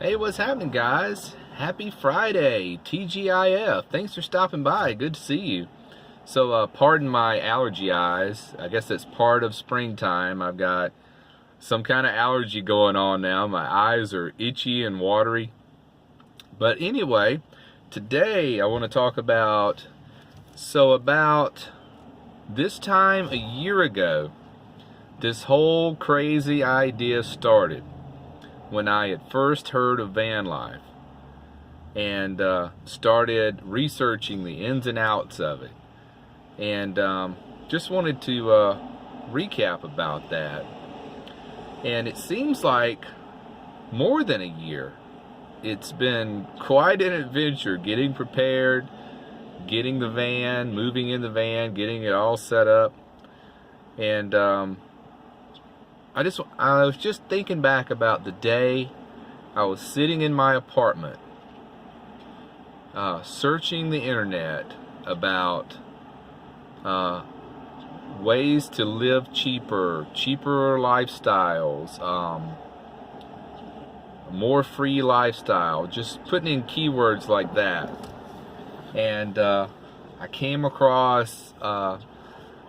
Hey, what's happening, guys? Happy Friday, TGIF. Thanks for stopping by. Good to see you. So, pardon my allergy eyes. I guess it's part of springtime. I've got some kind of allergy going on now. My eyes are itchy and watery. But anyway, today I want to talk about this time a year ago, this whole crazy idea started when I had first heard of van life and started researching the ins and outs of it, and just wanted to recap about that. And it seems like more than a year. It's been quite an adventure getting prepared, getting the van, moving in the van, getting it all set up. And I was just thinking back about the day I was sitting in my apartment, searching the internet about ways to live cheaper lifestyles, more free lifestyle, just putting in keywords like that. And I came across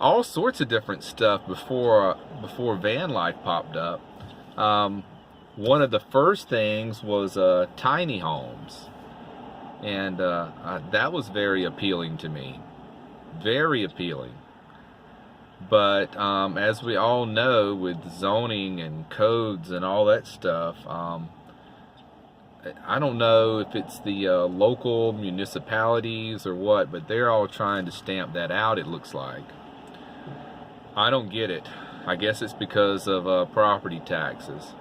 all sorts of different stuff before van life popped up. One of the first things was tiny homes, and that was very appealing to me, very appealing. But as we all know, with zoning and codes and all that stuff, I don't know if it's the local municipalities or what, but they're all trying to stamp that out, it looks like. I don't get it. I guess it's because of property taxes.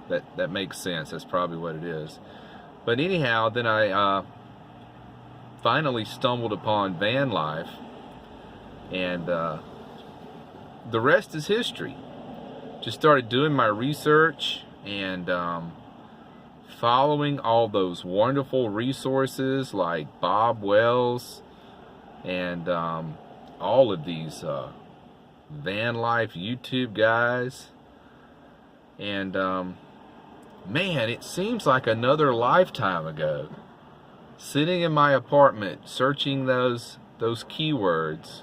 That makes sense. That's probably what it is. But anyhow, then I finally stumbled upon van life, and the rest is history. Just started doing my research and following all those wonderful resources like Bob Wells and all of these van life YouTube guys. And man, it seems like another lifetime ago, sitting in my apartment searching those keywords.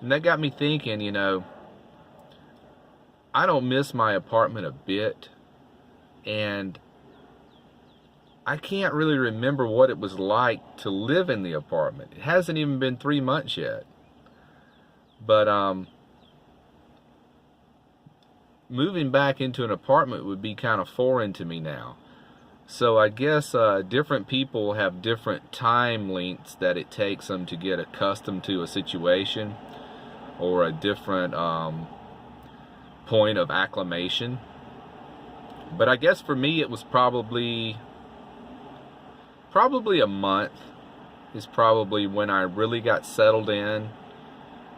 And that got me thinking, I don't miss my apartment a bit, and I can't really remember what it was like to live in the apartment. It hasn't even been 3 months yet. But moving back into an apartment would be kind of foreign to me now. So I guess different people have different time lengths that it takes them to get accustomed to a situation, or a different point of acclimation. But I guess for me it was probably a month is probably when I really got settled in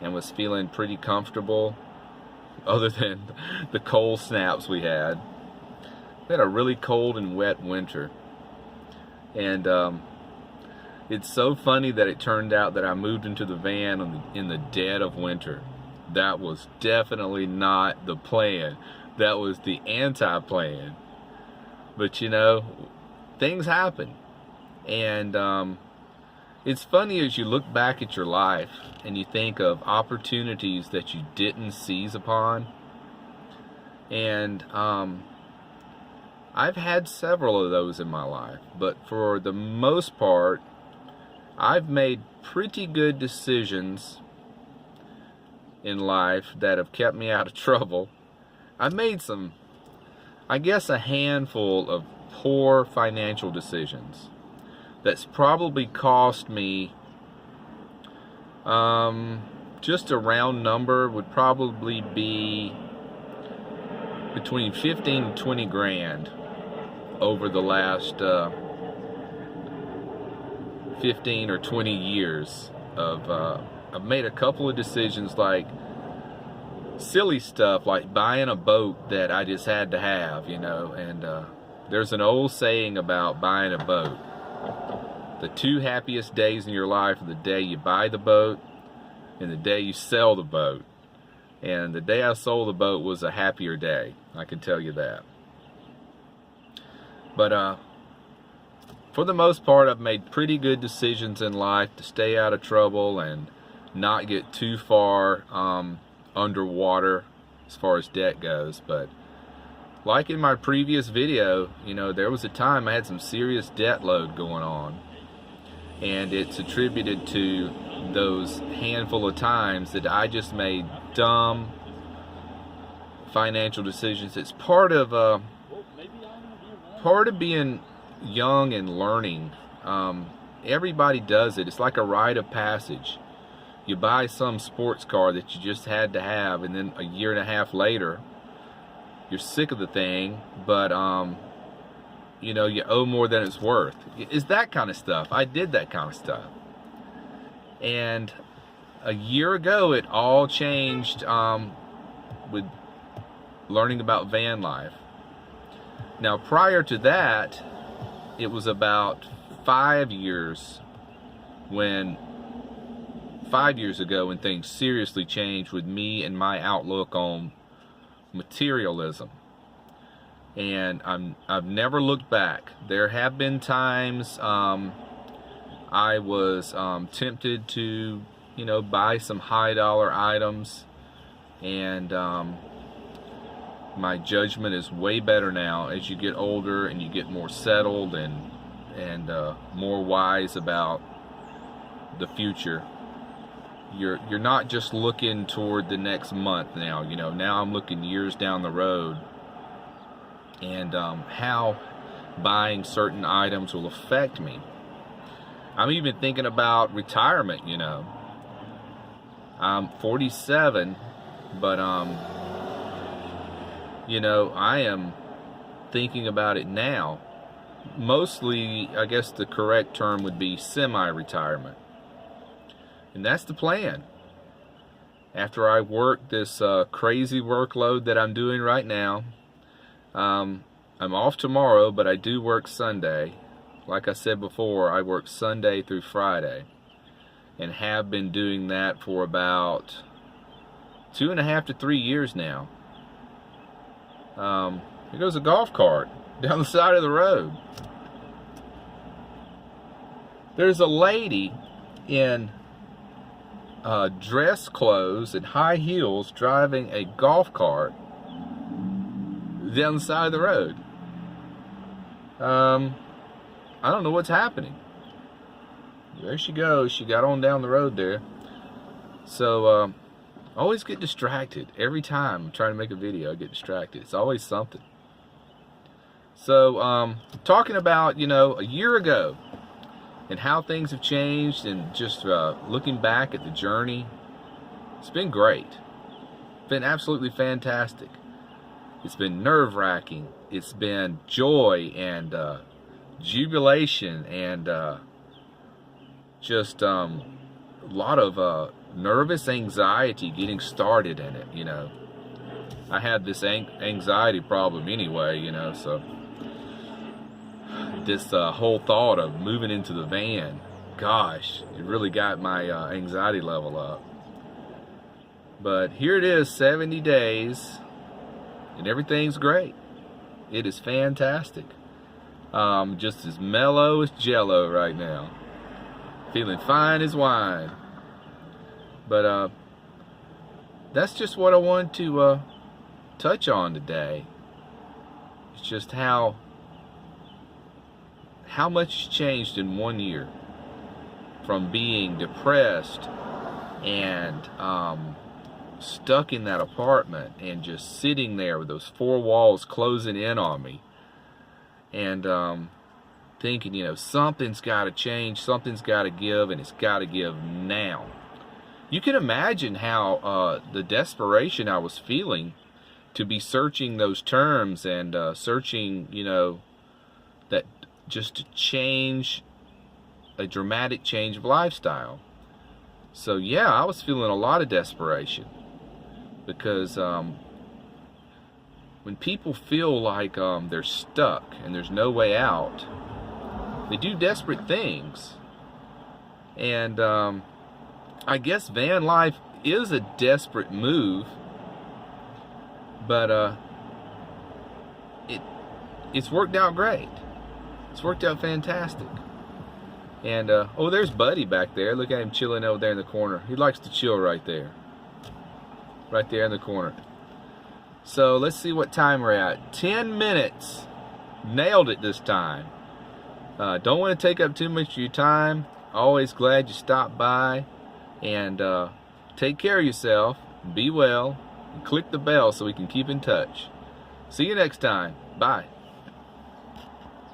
and was feeling pretty comfortable, other than the cold snaps we had. We had a really cold and wet winter. And it's so funny that it turned out that I moved into the van in the dead of winter. That was definitely not the plan. That was the anti-plan. But things happen. And it's funny as you look back at your life and you think of opportunities that you didn't seize upon. And I've had several of those in my life, but for the most part, I've made pretty good decisions in life that have kept me out of trouble. I've made a handful of poor financial decisions that's probably cost me, just a round number would probably be between 15 and 20 grand over the last 15 or 20 years of I've made a couple of decisions, like silly stuff like buying a boat that I just had to have, and there's an old saying about buying a boat. The two happiest days in your life are the day you buy the boat and the day you sell the boat. And the day I sold the boat was a happier day, I can tell you that. But for the most part, I've made pretty good decisions in life to stay out of trouble and not get too far underwater as far as debt goes. But like in my previous video, you know, there was a time I had some serious debt load going on, and it's attributed to those handful of times that I just made dumb financial decisions. It's part of being young and learning. Everybody does it. It's like a rite of passage. You buy some sports car that you just had to have, and then a year and a half later you're sick of the thing, but you know, you owe more than it's worth. It's that kind of stuff. I did that kind of stuff. And a year ago it all changed with learning about van life. Now prior to that, it was about 5 years ago when things seriously changed with me and my outlook on materialism. And I've never looked back. There have been times I was tempted to, you know, buy some high dollar items, and my judgment is way better now as you get older and you get more settled and more wise about the future. You're not just looking toward the next month now. You know, now I'm looking years down the road, and how buying certain items will affect me. I'm even thinking about retirement. You know, I'm 47, but you know, I am thinking about it now. Mostly, I guess the correct term would be semi-retirement. And that's the plan. After I work this crazy workload that I'm doing right now, I'm off tomorrow, but I do work Sunday. Like I said before, I work Sunday through Friday, and have been doing that for about 2.5 to 3 years now. Here goes a golf cart down the side of the road. There's a lady in dress clothes and high heels driving a golf cart down the side of the road. I don't know what's happening. There she goes. She got on down the road there. So I always get distracted. Every time I'm trying to make a video, I get distracted. It's always something. So talking about, you know, a year ago and how things have changed, and just looking back at the journey, it's been great. It's been absolutely fantastic. It's been nerve-wracking. It's been joy and jubilation, and just a lot of nervous anxiety getting started in it. You know, I had this anxiety problem anyway, you know, so this whole thought of moving into the van, gosh, it really got my anxiety level up. But here it is, 70 days, and everything's great. It is fantastic. Just as mellow as Jello right now. Feeling fine as wine. But that's just what I wanted to touch on today. It's just how much changed in 1 year, from being depressed and stuck in that apartment and just sitting there with those four walls closing in on me, and thinking, you know, something's got to change, something's got to give, and it's got to give now. You can imagine how the desperation I was feeling to be searching those terms and searching, you know, that just to change, a dramatic change of lifestyle. So yeah, I was feeling a lot of desperation, because when people feel like they're stuck and there's no way out, they do desperate things. And I guess van life is a desperate move, but it's worked out great. It's worked out fantastic. And oh, there's Buddy back there. Look at him chilling over there in the corner. He likes to chill right there in the corner. So let's see what time we're at. 10 minutes. Nailed it this time. Don't want to take up too much of your time. Always glad you stopped by. And take care of yourself. Be well. And click the bell so we can keep in touch. See you next time. Bye.